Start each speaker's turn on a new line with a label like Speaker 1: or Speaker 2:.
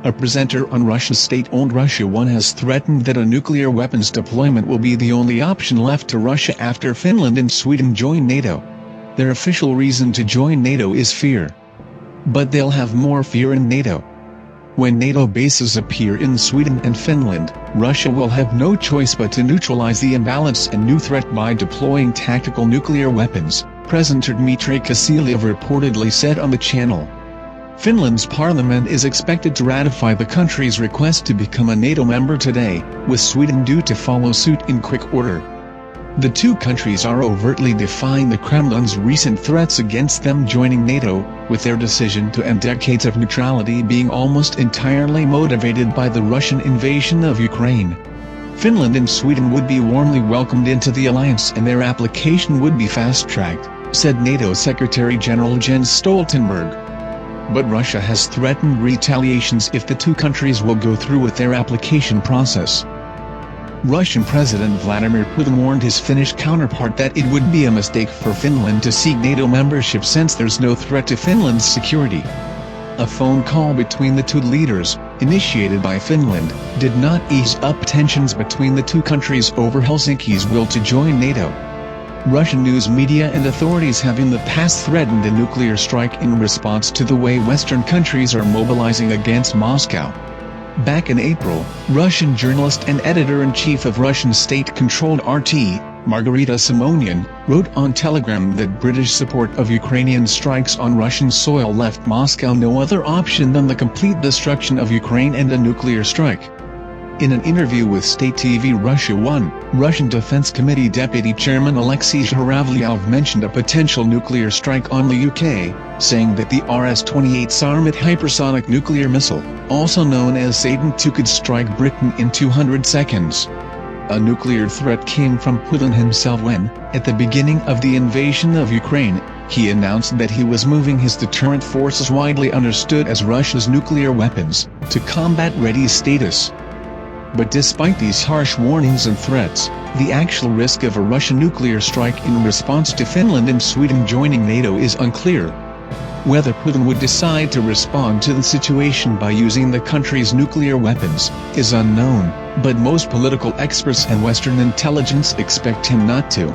Speaker 1: a presenter on Russia's state-owned Russia 1 has threatened that a nuclear weapons deployment will be the only option left to Russia after Finland and Sweden join NATO. Their official reason to join NATO is fear. But they'll have more fear in NATO. When NATO bases appear in Sweden and Finland, Russia will have no choice but to neutralize the imbalance and new threat by deploying tactical nuclear weapons, President Dmitry Kiselyev reportedly said on the channel. Finland's parliament is expected to ratify the country's request to become a NATO member today, with Sweden due to follow suit in quick order. The two countries are overtly defying the Kremlin's recent threats against them joining NATO, with their decision to end decades of neutrality being almost entirely motivated by the Russian invasion of Ukraine. Finland and Sweden would be warmly welcomed into the alliance and their application would be fast-tracked, said NATO Secretary General Jens Stoltenberg. But Russia has threatened retaliations if the two countries will go through with their application process. Russian President Vladimir Putin warned his Finnish counterpart that it would be a mistake for Finland to seek NATO membership since there's no threat to Finland's security. A phone call between the two leaders, initiated by Finland, did not ease up tensions between the two countries over Helsinki's will to join NATO. Russian news media and authorities have in the past threatened a nuclear strike in response to the way Western countries are mobilizing against Moscow. Back in April, Russian journalist and editor-in-chief of Russian state-controlled RT, Margarita Simonian, wrote on Telegram that British support of Ukrainian strikes on Russian soil left Moscow no other option than the complete destruction of Ukraine and a nuclear strike. In an interview with state TV Russia 1, Russian Defense Committee Deputy Chairman Alexei Zhuravlyev mentioned a potential nuclear strike on the UK, saying that the RS-28 Sarmat hypersonic nuclear missile, also known as Satan II, could strike Britain in 200 seconds. A nuclear threat came from Putin himself when, at the beginning of the invasion of Ukraine, he announced that he was moving his deterrent forces, widely understood as Russia's nuclear weapons, to combat-ready status. But despite these harsh warnings and threats, the actual risk of a Russian nuclear strike in response to Finland and Sweden joining NATO is unclear. Whether Putin would decide to respond to the situation by using the country's nuclear weapons is unknown, but most political experts and Western intelligence expect him not to.